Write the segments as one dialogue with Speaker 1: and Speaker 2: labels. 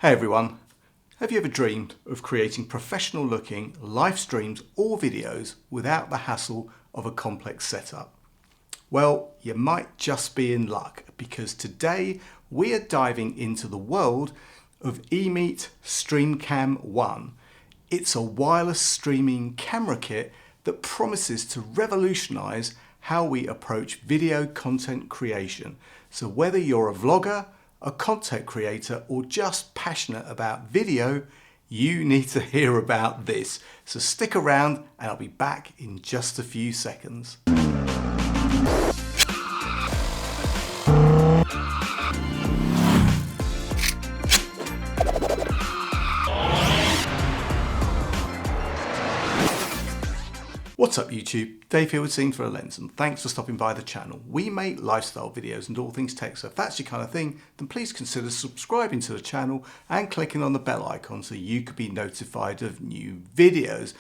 Speaker 1: Hey everyone, have you ever dreamed of creating professional looking live streams or videos without the hassle of a complex setup? Well, you might just be in luck because today we are diving into the world of EMEET Stream Cam One. It's a wireless streaming camera kit that promises to revolutionize how we approach video content creation. So whether you're a vlogger, a content creator, or just passionate about video, you need to hear about this. So stick around and I'll be back in just a few seconds. What's up YouTube? Dave here with Seeing Through a Lens, and thanks for stopping by the channel. We make lifestyle videos and all things tech, so if that's your kind of thing, then please consider subscribing to the channel and clicking on the bell icon so you could be notified of new videos.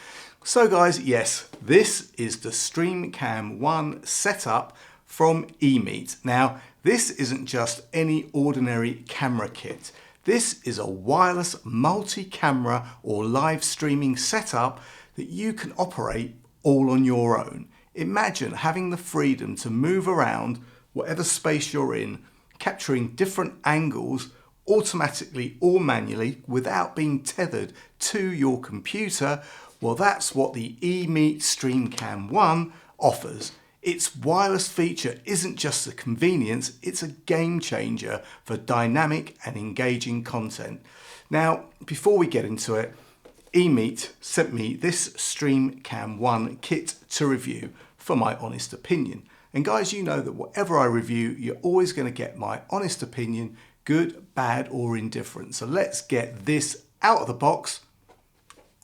Speaker 1: So guys, yes, this is the Stream Cam One setup from EMEET. Now, this isn't just any ordinary camera kit. This is a wireless multi-camera or live streaming setup that you can operate all on your own. Imagine having the freedom to move around whatever space you're in, capturing different angles automatically or manually without being tethered to your computer. Well, that's what the EMEET Stream Cam One offers. Its wireless feature isn't just a convenience, it's a game changer for dynamic and engaging content. Now, before we get into it, EMEET sent me this Stream Cam One kit to review for my honest opinion. And guys, you know that whatever I review, you're always going to get my honest opinion, good, bad, or indifferent. So let's get this out of the box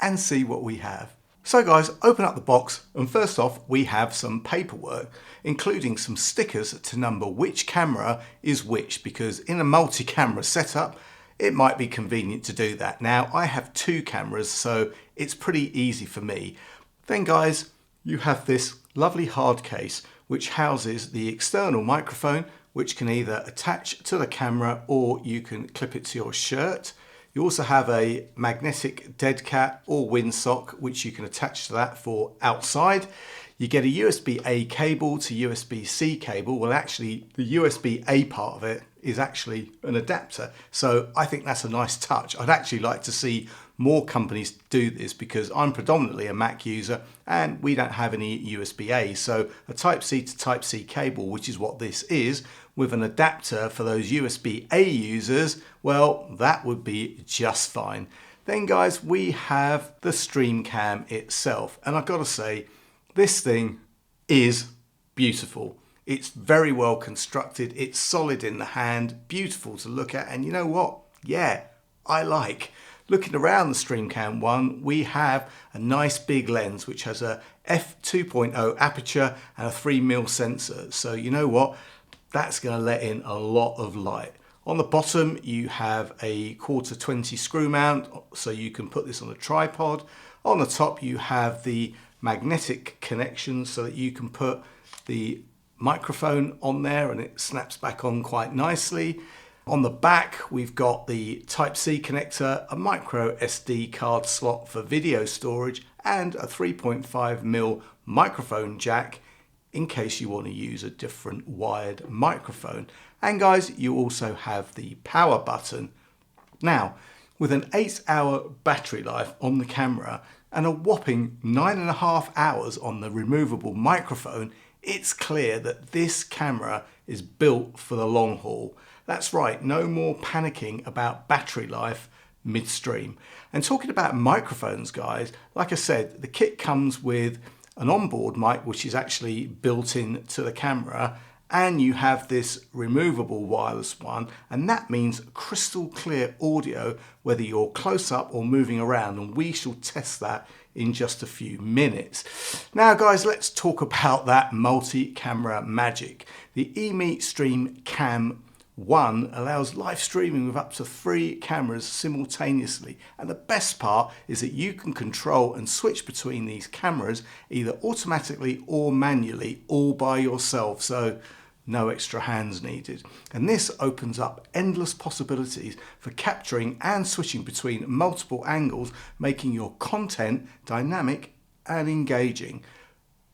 Speaker 1: and see what we have. So guys, open up the box, and first off, we have some paperwork, including some stickers to number which camera is which, because in a multi-camera setup, it might be convenient to do that. Now, I have two cameras, so it's pretty easy for me. Then guys, you have this lovely hard case, which houses the external microphone, which can either attach to the camera or you can clip it to your shirt. You also have a magnetic dead cat or windsock, which you can attach to that for outside. You get a USB-A cable to USB-C cable. Well, actually, the USB-A part of it is actually an adapter. So I think that's a nice touch. I'd actually like to see more companies do this because I'm predominantly a Mac user and we don't have any USB-A. So a Type-C to Type-C cable, which is what this is, with an adapter for those USB-A users, well, that would be just fine. Then guys, we have the Stream Cam itself. And I've got to say, this thing is beautiful. It's very well constructed. It's solid in the hand, beautiful to look at. And you know what? Yeah, I like. Looking around the Stream Cam One, we have a nice big lens, which has a f2.0 aperture and a 3mm sensor. So you know what? That's going to let in a lot of light. On the bottom, you have a 1/4-20 screw mount, so you can put this on a tripod. On the top, you have the magnetic connection so that you can put the microphone on there and it snaps back on quite nicely. On the back, we've got the Type-C connector, a micro SD card slot for video storage, and a 3.5mm microphone jack in case you want to use a different wired microphone. And guys, you also have the power button. Now, with an 8-hour battery life on the camera and a whopping 9.5 hours on the removable microphone, it's clear that this camera is built for the long haul. That's right, no more panicking about battery life midstream. And talking about microphones, guys, like I said, the kit comes with an onboard mic, which is actually built in to the camera, and you have this removable wireless one, and that means crystal clear audio whether you're close up or moving around, and we shall test that in just a few minutes. Now guys, let's talk about that multi-camera magic. The EMEET Stream Cam One allows live streaming with up to 3 cameras simultaneously, and the best part is that you can control and switch between these cameras either automatically or manually all by yourself. So no extra hands needed. And this opens up endless possibilities for capturing and switching between multiple angles, making your content dynamic and engaging.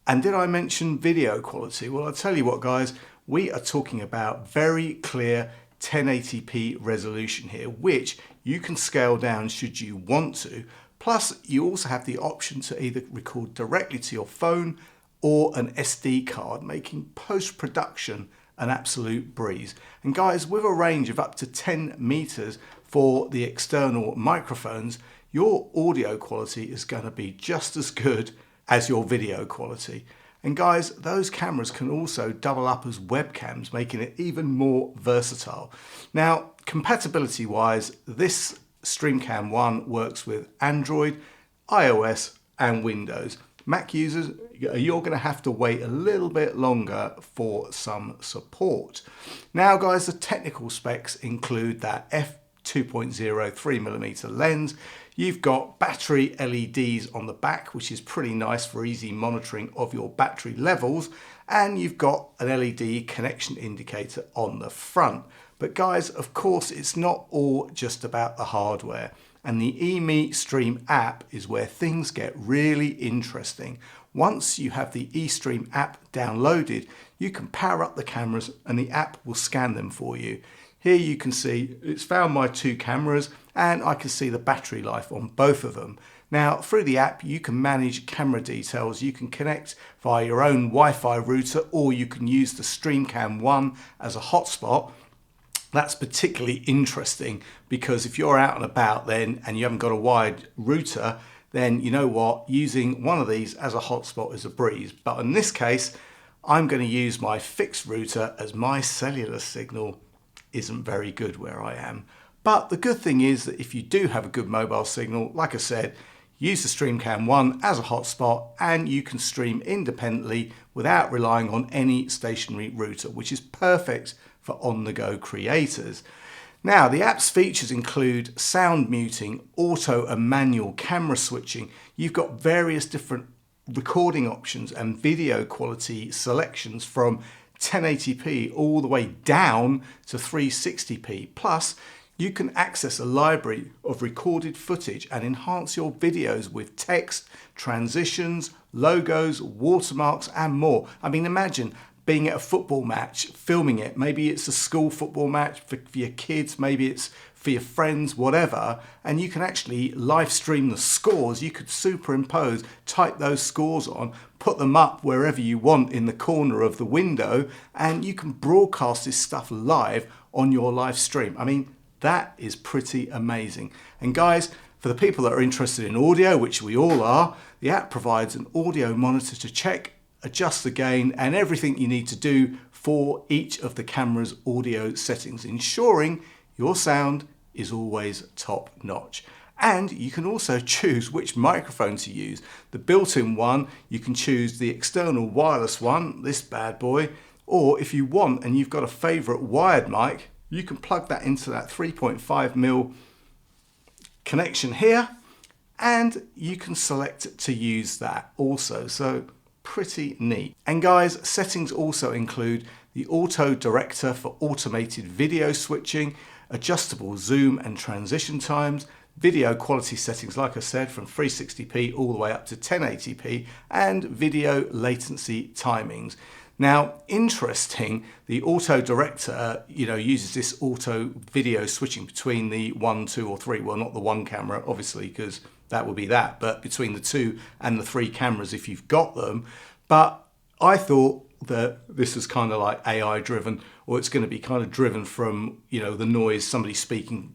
Speaker 1: And did I mention video quality? Well, I'll tell you what, guys, we are talking about very clear 1080p resolution here, which you can scale down should you want to. Plus, you also have the option to either record directly to your phone or an SD card, making post-production an absolute breeze. And guys, with a range of up to 10 meters for the external microphones, your audio quality is going to be just as good as your video quality. And guys, those cameras can also double up as webcams, making it even more versatile. Now, compatibility wise, this Stream Cam One works with Android, iOS and Windows. Mac users, you're going to have to wait a little bit longer for some support. Now guys, the technical specs include that f2.0 3mm lens. You've got battery LEDs on the back, which is pretty nice for easy monitoring of your battery levels. And you've got an LED connection indicator on the front. But guys, of course, it's not all just about the hardware. And the EMEET Stream app is where things get really interesting. Once you have the eStream app downloaded, you can power up the cameras and the app will scan them for you. Here you can see it's found my two cameras and I can see the battery life on both of them. Now, through the app, you can manage camera details. You can connect via your own Wi-Fi router, or you can use the Stream Cam One as a hotspot. That's particularly interesting because if you're out and about then and you haven't got a wired router, then you know what, using one of these as a hotspot is a breeze. But in this case, I'm going to use my fixed router as my cellular signal isn't very good where I am. But the good thing is that if you do have a good mobile signal, like I said, use the Stream Cam One as a hotspot and you can stream independently without relying on any stationary router, which is perfect for on-the-go creators. Now, the app's features include sound muting, auto and manual camera switching. You've got various different recording options and video quality selections from 1080p all the way down to 360p. Plus, you can access a library of recorded footage and enhance your videos with text, transitions, logos, watermarks and more. I mean, imagine being at a football match, filming it. Maybe it's a school football match for your kids, maybe it's for your friends, whatever, and you can actually live stream the scores. You could superimpose, type those scores on, put them up wherever you want in the corner of the window, and you can broadcast this stuff live on your live stream. I mean, that is pretty amazing. And guys, for the people that are interested in audio, which we all are, the app provides an audio monitor to check, adjust the gain and everything you need to do for each of the camera's audio settings, ensuring your sound is always top notch. And you can also choose which microphone to use. The built-in one, you can choose the external wireless one, this bad boy, or if you want and you've got a favorite wired mic, you can plug that into that 3.5mm connection here and you can select to use that also. So pretty neat. And guys, settings also include the auto director for automated video switching, adjustable zoom and transition times, video quality settings, like I said, from 360p all the way up to 1080p, and video latency timings. Now, interesting, the auto director, uses this auto video switching between the 1, 2 or 3, well, not the one camera, obviously, because that would be that, but between the 2 and the 3 cameras if you've got them. But I thought that this is kind of like AI driven, or it's going to be kind of driven from, the noise, somebody speaking,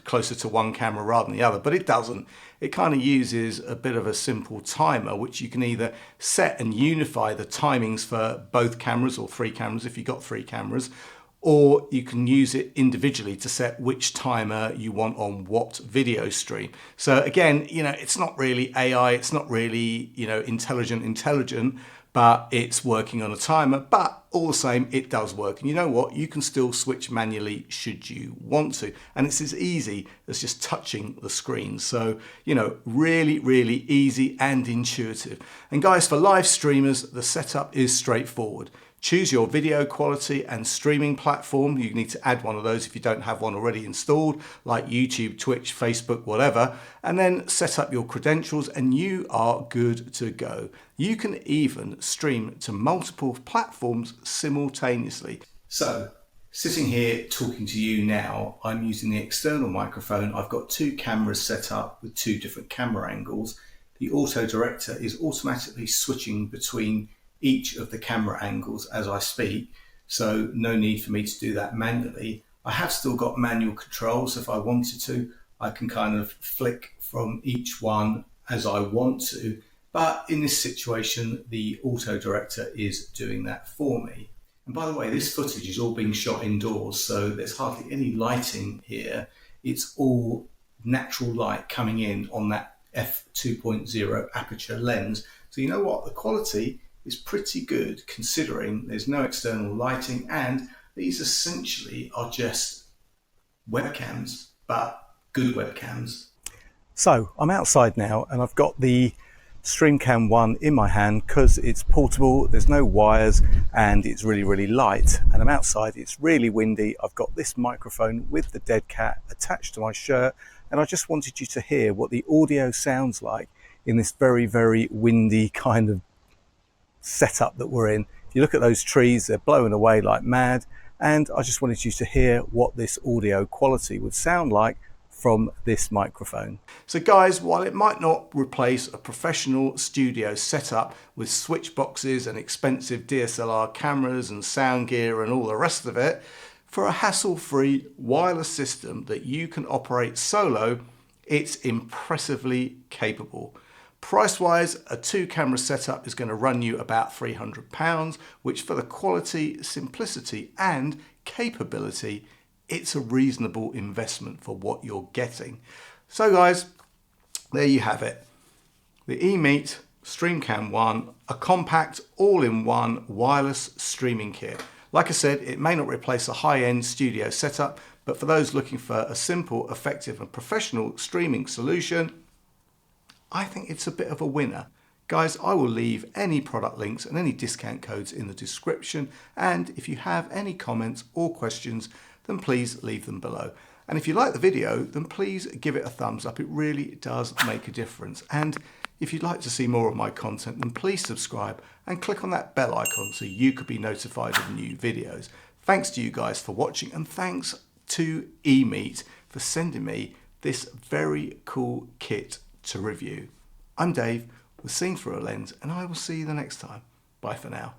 Speaker 1: closer to one camera rather than the other, but it doesn't. It kind of uses a bit of a simple timer, which you can either set and unify the timings for both cameras or 3 cameras if you've got 3 cameras, or you can use it individually to set which timer you want on what video stream. So again, it's not really AI, it's not really, intelligent, but it's working on a timer, but all the same, it does work. And you know what? You can still switch manually should you want to. And it's as easy as just touching the screen. So, really, really easy and intuitive. And guys, for live streamers, the setup is straightforward. Choose your video quality and streaming platform. You need to add one of those if you don't have one already installed, like YouTube, Twitch, Facebook, whatever, and then set up your credentials and you are good to go. You can even stream to multiple platforms simultaneously. So, sitting here talking to you now, I'm using the external microphone. I've got two cameras set up with two different camera angles. The auto director is automatically switching between each of the camera angles as I speak, so no need for me to do that manually. I have still got manual controls. If I wanted to, I can kind of flick from each one as I want to, but in this situation, the auto director is doing that for me. And by the way, this footage is all being shot indoors, so there's hardly any lighting here. It's all natural light coming in on that f2.0 aperture lens. So you know what? The quality is pretty good considering there's no external lighting, and these essentially are just webcams, but good webcams. So I'm outside now and I've got the Stream Cam One in my hand because it's portable, there's no wires, and it's really light. And I'm outside, it's really windy. I've got this microphone with the dead cat attached to my shirt, and I just wanted you to hear what the audio sounds like in this very windy kind of setup that we're in. If you look at those trees, they're blowing away like mad, and I just wanted you to hear what this audio quality would sound like from this microphone. So guys, while it might not replace a professional studio setup with switch boxes and expensive DSLR cameras and sound gear and all the rest of it, for a hassle-free wireless system that you can operate solo, it's impressively capable. Price-wise, a two-camera setup is going to run you about £300, which for the quality, simplicity and capability, it's a reasonable investment for what you're getting. So guys, there you have it. The EMEET Stream Cam One, a compact all-in-one wireless streaming kit. Like I said, it may not replace a high-end studio setup, but for those looking for a simple, effective and professional streaming solution, I think it's a bit of a winner. Guys, I will leave any product links and any discount codes in the description, and if you have any comments or questions, then please leave them below. And if you like the video, then please give it a thumbs up. It really does make a difference. And if you'd like to see more of my content, then please subscribe and click on that bell icon so you could be notified of new videos. Thanks to you guys for watching, and thanks to EMEET for sending me this very cool kit to review. I'm Dave with Seen Through a Lens, and I will see you the next time. Bye for now.